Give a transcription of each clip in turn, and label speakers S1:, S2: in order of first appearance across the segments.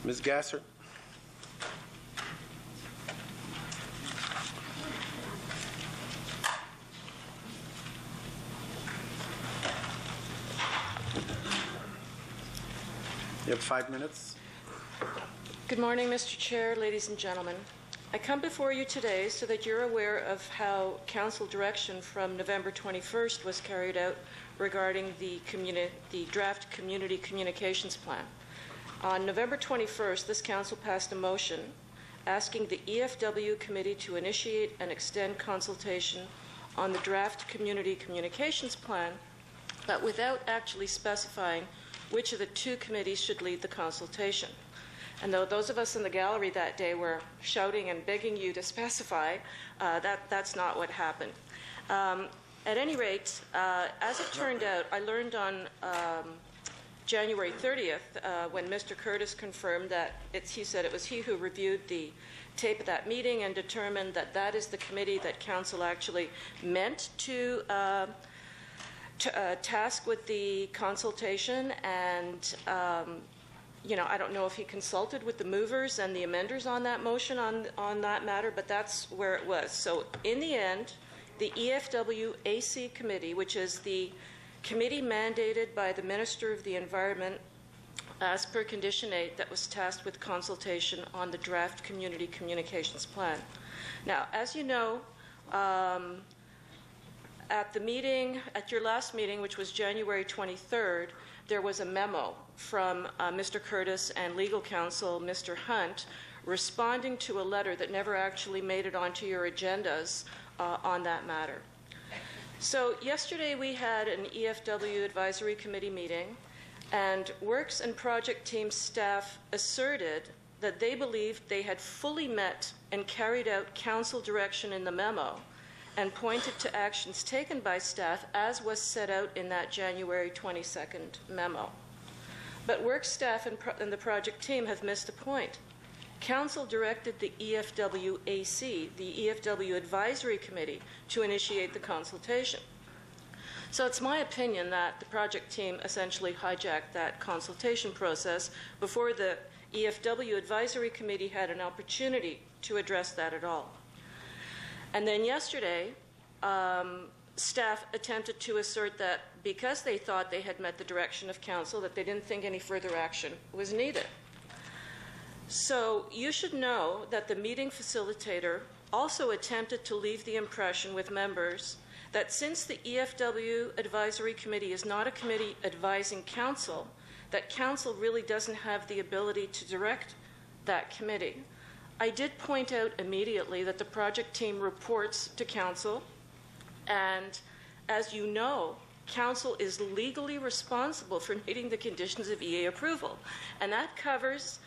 S1: Ms. Gasser. You have 5 minutes.
S2: Good morning, Mr. Chair, ladies and gentlemen. I come before you today so that you're aware of how Council direction from November 21st was carried out regarding the draft Community Communications Plan. On November 21st, this Council passed a motion asking the EFW Committee to initiate and extend consultation on the draft Community Communications Plan, but without actually specifying which of the two committees should lead the consultation. And though those of us in the gallery that day were shouting and begging you to specify, that's not what happened. At any rate, as it turned out, I learned on January 30th when Mr. Curtis confirmed that he said it was he who reviewed the tape of that meeting and determined that that is the committee that Council actually meant to task with the consultation, and I don't know if he consulted with the movers and the amenders on that motion on that matter, but that's where it was. So in the end, the EFW AC committee, which is the committee mandated by the Minister of the Environment as per Condition 8, that was tasked with consultation on the draft Community Communications Plan. Now, as you know, at your last meeting, which was January 23rd, there was a memo from Mr. Curtis and legal counsel, Mr. Hunt, responding to a letter that never actually made it onto your agendas on that matter. So yesterday we had an EFW Advisory Committee meeting, and Works and Project Team staff asserted that they believed they had fully met and carried out council direction in the memo, and pointed to actions taken by staff as was set out in that January 22nd memo. But work staff and the project team have missed a point. Council directed the EFW AC, the EFW Advisory Committee, to initiate the consultation. So it's my opinion that the project team essentially hijacked that consultation process before the EFW Advisory Committee had an opportunity to address that at all. And then yesterday, staff attempted to assert that because they thought they had met the direction of council, that they didn't think any further action was needed. So you should know that the meeting facilitator also attempted to leave the impression with members that since the EFW Advisory Committee is not a committee advising council, that council really doesn't have the ability to direct that committee. I did point out immediately that the project team reports to council, and as you know, council is legally responsible for meeting the conditions of EA approval, and that covers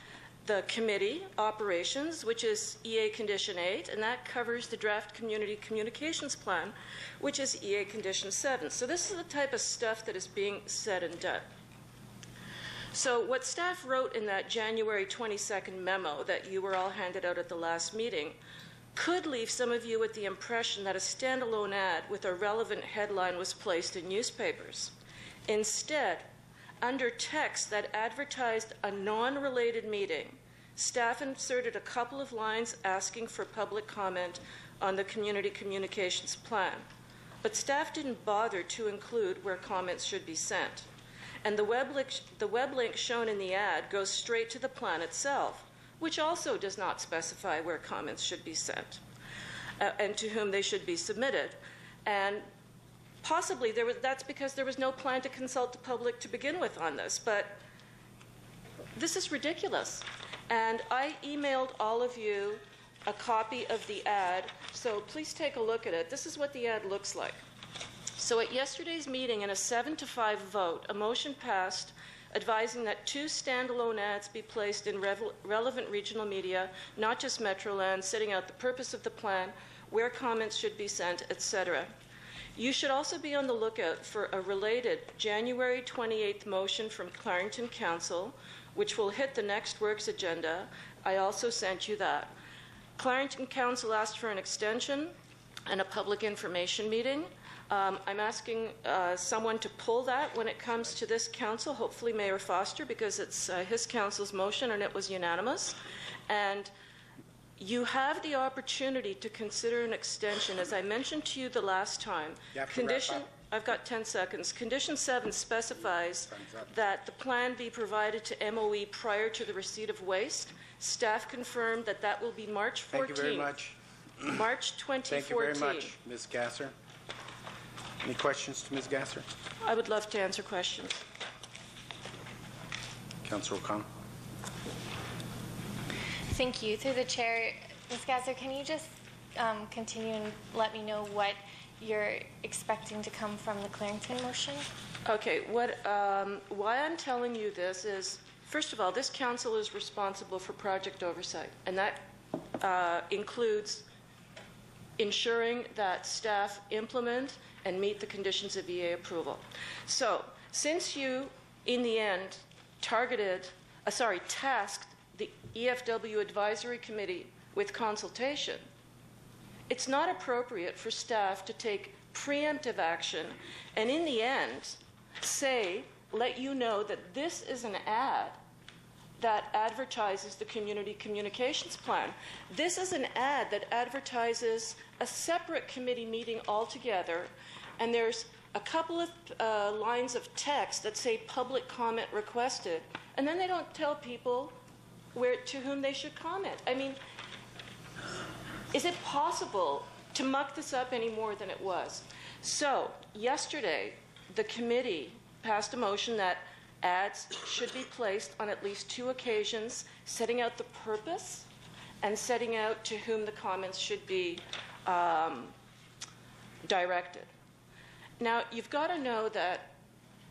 S2: the committee operations, which is EA Condition 8, and that covers the draft Community Communications Plan, which is EA Condition 7. So this is the type of stuff that is being said and done. So what staff wrote in that January 22nd memo that you were all handed out at the last meeting could leave some of you with the impression that a standalone ad with a relevant headline was placed in newspapers. Instead, under text that advertised a non-related meeting, staff inserted a couple of lines asking for public comment on the Community Communications Plan. But staff didn't bother to include where comments should be sent. And the web link shown in the ad goes straight to the plan itself, which also does not specify where comments should be sent and to whom they should be submitted. And possibly that's because there was no plan to consult the public to begin with on this, but this is ridiculous. And I emailed all of you a copy of the ad, so please take a look at it. This is what the ad looks like. So at yesterday's meeting, in a 7-5 vote, a motion passed advising that 2 standalone ads be placed in relevant regional media, not just Metroland, setting out the purpose of the plan, where comments should be sent, etc. You should also be on the lookout for a related January 28th motion from Clarington Council, which will hit the next works agenda. I also sent you that. Clarington Council asked for an extension and a public information meeting. I'm asking someone to pull that when it comes to this council, hopefully Mayor Foster, because it's his council's motion and it was unanimous. And you have the opportunity to consider an extension. As I mentioned to you the last time, I've got 10 seconds. Condition 7 specifies that the plan be provided to MOE prior to the receipt of waste. Staff confirmed that that will be March 14th.
S1: Thank you very much.
S2: March 2014.
S1: Thank you very much, Ms. Gasser. Any questions to Ms. Gasser?
S2: I would love to answer questions.
S1: Councillor O'Connell.
S3: Thank you. Through the chair, Ms. Gasser, can you just continue and let me know what you're expecting to come from the Clarington motion?
S2: Okay. Why I'm telling you this is, first of all, this council is responsible for project oversight, and that includes ensuring that staff implement and meet the conditions of EA approval. So, since you, in the end, tasked the EFW Advisory Committee with consultation, it's not appropriate for staff to take preemptive action and, in the end, let you know that this is an ad that advertises the community communications plan. This is an ad that advertises a separate committee meeting altogether, and there's a couple of lines of text that say public comment requested, and then they don't tell people to whom they should comment. I mean, is it possible to muck this up any more than it was? So, yesterday, the committee passed a motion that ads should be placed on at least 2 occasions, setting out the purpose and setting out to whom the comments should be directed. Now, you've got to know that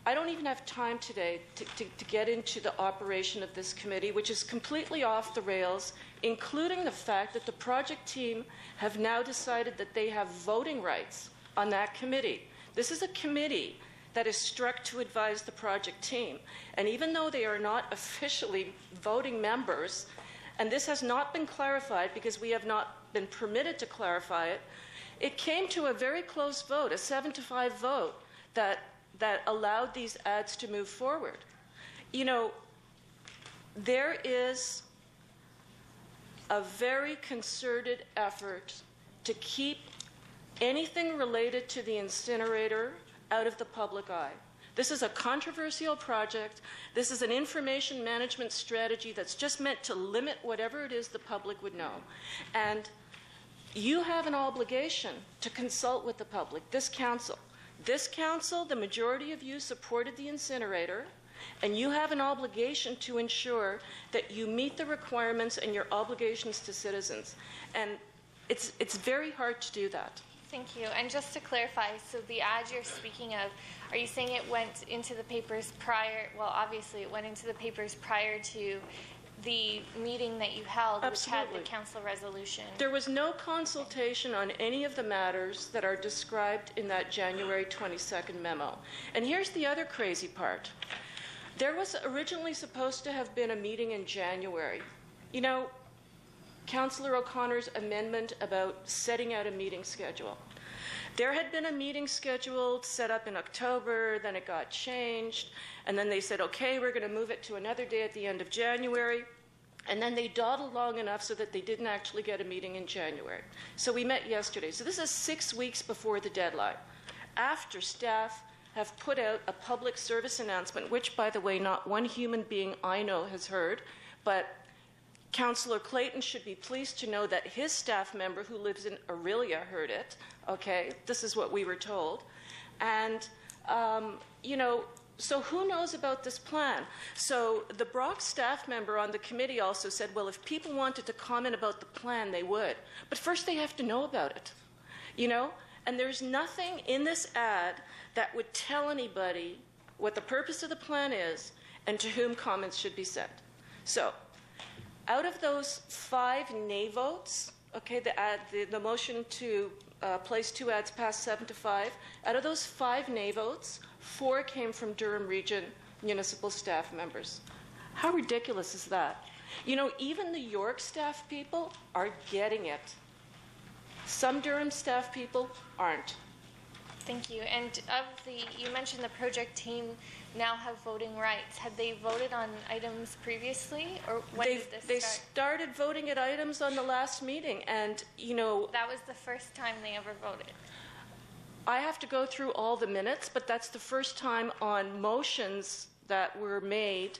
S2: I don't even have time today to get into the operation of this committee, which is completely off the rails, including the fact that the project team have now decided that they have voting rights on that committee. This is a committee that is struck to advise the project team. And even though they are not officially voting members, and this has not been clarified because we have not been permitted to clarify it, it came to a very close vote, a 7-5 vote, that allowed these ads to move forward. You know, there is a very concerted effort to keep anything related to the incinerator out of the public eye. This is a controversial project. This is an information management strategy that's just meant to limit whatever it is the public would know. And you have an obligation to consult with the public, this council. This council, the majority of you supported the incinerator, and you have an obligation to ensure that you meet the requirements and your obligations to citizens. And it's very hard to do that.
S3: Thank you. And just to clarify, so the ad you're speaking of, are you saying it went into the papers prior, well, obviously it went into the papers prior to the meeting that you held,
S2: Absolutely.
S3: Which had the council resolution?
S2: There was no consultation on any of the matters that are described in that January 22nd memo. And here's the other crazy part. There was originally supposed to have been a meeting in January. You know, Councillor O'Connor's amendment about setting out a meeting schedule. There had been a meeting scheduled, set up in October, then it got changed, and then they said, okay, we're going to move it to another day at the end of January, and then they dawdled long enough so that they didn't actually get a meeting in January. So we met yesterday. So this is 6 weeks before the deadline, after staff have put out a public service announcement, which, by the way, not one human being I know has heard, but Councillor Clayton should be pleased to know that his staff member who lives in Aurelia heard it. Okay, this is what we were told. And, you know, so who knows about this plan? So the Brock staff member on the committee also said, well, if people wanted to comment about the plan, they would. But first they have to know about it, you know? And there's nothing in this ad that would tell anybody what the purpose of the plan is and to whom comments should be sent. So, out of those 5 nay votes, okay, the motion to place 2 ads passed 7-5. Out of those 5 nay votes, 4 came from Durham Region municipal staff members. How ridiculous is that? You know, even the York staff people are getting it. Some Durham staff people aren't.
S3: Thank you. And you mentioned the project team now have voting rights. Had they voted on items previously, or when did this
S2: They
S3: start?
S2: started voting at items on the last meeting, and, you know,
S3: That was the first time they ever voted.
S2: I have to go through all the minutes, but that's the first time on motions that were made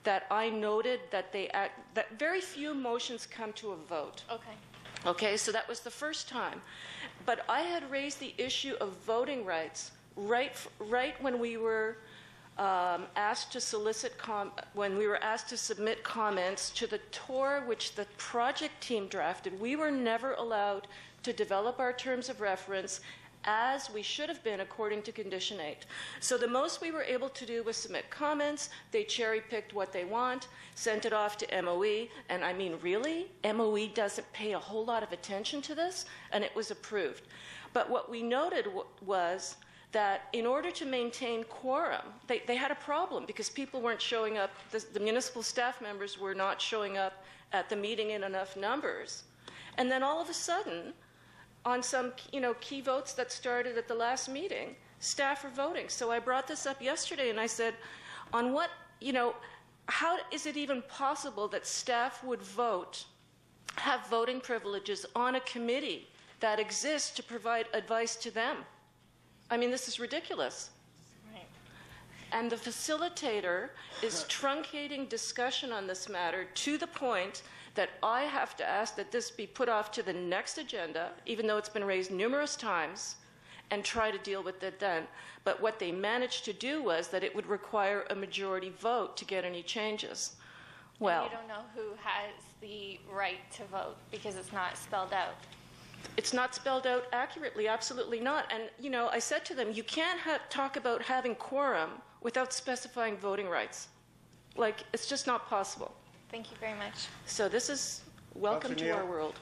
S2: that I noted that that very few motions come to a vote.
S3: Okay.
S2: Okay, so that was the first time. But I had raised the issue of voting rights right when we were asked to submit comments to the TOR which the project team drafted. We were never allowed to develop our terms of reference as we should have been according to Condition 8. So the most we were able to do was submit comments. They cherry-picked what they want, sent it off to MOE, and I mean, really? MOE doesn't pay a whole lot of attention to this, and it was approved. But what we noted was that in order to maintain quorum, they had a problem because people weren't showing up, the municipal staff members were not showing up at the meeting in enough numbers. And then all of a sudden, on some, key votes that started at the last meeting, staff are voting. So I brought this up yesterday and I said, on what, how is it even possible that staff would have voting privileges on a committee that exists to provide advice to them? I mean, this is ridiculous.
S3: Right.
S2: And the facilitator is truncating discussion on this matter to the point that I have to ask that this be put off to the next agenda, even though it's been raised numerous times, and try to deal with it then. But what they managed to do was that it would require a majority vote to get any changes. Well,
S3: And you don't know who has the right to vote because it's not spelled out.
S2: it's not spelled out accurately, absolutely not. And, I said to them, you can't talk about having quorum without specifying voting rights. Like, it's just not possible.
S3: Thank you very much.
S2: So this is welcome
S1: Councillor
S2: to our
S1: Neal.
S2: world.